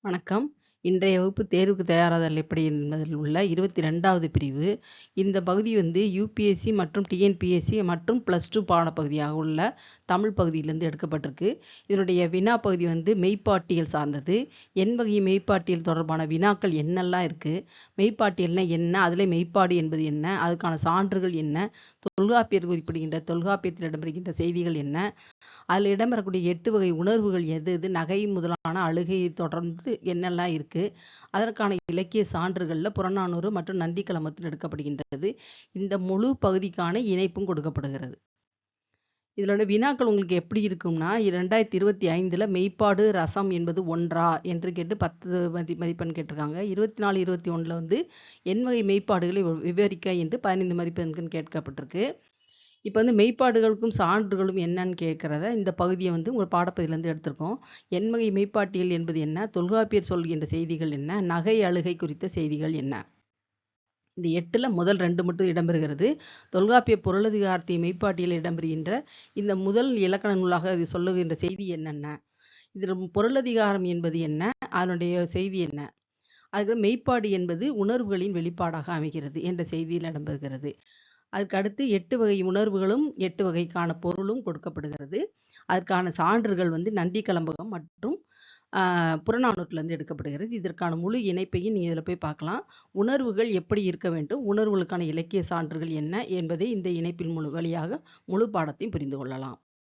வணக்கம். இன்றைய வகுப்பு தேர்வுக்கு தயாராதல் எப்படி என்பதில் உள்ள 22வது பிரிவு. இந்த பகுதி யுபிஎஸ்சி மற்றும் டிஎன்பிஎஸ்சி மற்றும் +2 பாடப்பகுதியாக உள்ள தமிழ் பகுதியிலிருந்து எடுக்கப்பட்டிருக்கு. இதனுடைய வினா பகுதி மெய்ப்பாட்டியல் சார்ந்தது. எண் வகை மெய்ப்பாட்டியல் தொடர்பான வினாக்கள் என்னெல்லாம் இருக்கு? மெய்ப்பாட்டியல்னா என்ன? அதிலே மெய்ப்பாடு என்பது என்ன? அதுக்கான சான்றுகள் என்ன? தொல்காப்பியர் குறிப்பிடுகின்ற தொல்காப்பியத்தில் இடம்பெறுகின்ற செய்திகள் என்ன? அதில் இடம்பெறக்கூடிய 8 வகை உணர்வுகள் எது எது? நகை முதலான அழுகையை தொடர்ந்து என்னெல்லாம் இருக்கு? அதற்கான இலக்கிய சான்றுகளில் புறநானூறு மற்றும் நந்திக்கலமத்தில் எடுக்கப்படுகின்றது. இந்த முழு பகுதிக்கான இணைப்பும் கொடுக்கப்படுகிறது. இதோட வினாக்கள் உங்களுக்கு எப்படி இருக்கும்னா 2025 மெய்ப்பாடு ரசம் என்பது ஒன்றா என்று கேட்டு 10 மதிப்பெண் கேட்டிருக்காங்க. 24, 21 எண் வகை மெய்ப்பாடுகளை விவரிக்க என்று 15 மதிப்பெண்கள் கேட்கப்பட்டிருக்கு. இப்போ மெய்ப்பாடுகளுக்கும் சான்றுகளும் என்னன்னு கேட்குறத இந்த பகுதியை உங்கள் பாடப்பகுதியிலேருந்து எடுத்திருக்கோம். எண் வகை மெய்ப்பாட்டியல் என்பது என்ன? தொல்காப்பியர் சொல்கின்ற செய்திகள் என்ன? நகை அழுகை குறித்த செய்திகள் என்ன? இந்த 8ல் முதல் 2 மட்டும் இடம்பெறுகிறது. தொல்காப்பிய பொருளதிகாரத்தை மெய்ப்பாட்டியலில் இடம்பெறுகின்ற இந்த முதல் இலக்கண நூலாக இது சொல்லுகின்ற செய்தி என்னென்ன? இதில் பொருளதிகாரம் என்பது என்ன? அதனுடைய செய்தி என்ன? அதுக்கு மெய்ப்பாடு என்பது உணர்வுகளின் வெளிப்பாடாக அமைகிறது என்ற செய்தியில் இடம்பெறுகிறது. அதுக்கு அடுத்து 8 வகை உணர்வுகளும் 8 வகைக்கான பொருளும் கொடுக்கப்படுகிறது. அதற்கான சான்றுகள் நந்தி கலம்பகம் மற்றும் புறநானூற்றிலிருந்து எடுக்கப்படுகிறது. இதற்கான முழு இணைப்பையும் நீங்கள் இதில் போய் பார்க்கலாம். உணர்வுகள் எப்படி இருக்க வேண்டும், உணர்வுகளுக்கான இலக்கிய சான்றுகள் என்ன என்பதை இந்த இணைப்பின் வழியாக முழு பாடத்தையும் புரிந்து கொள்ளலாம்.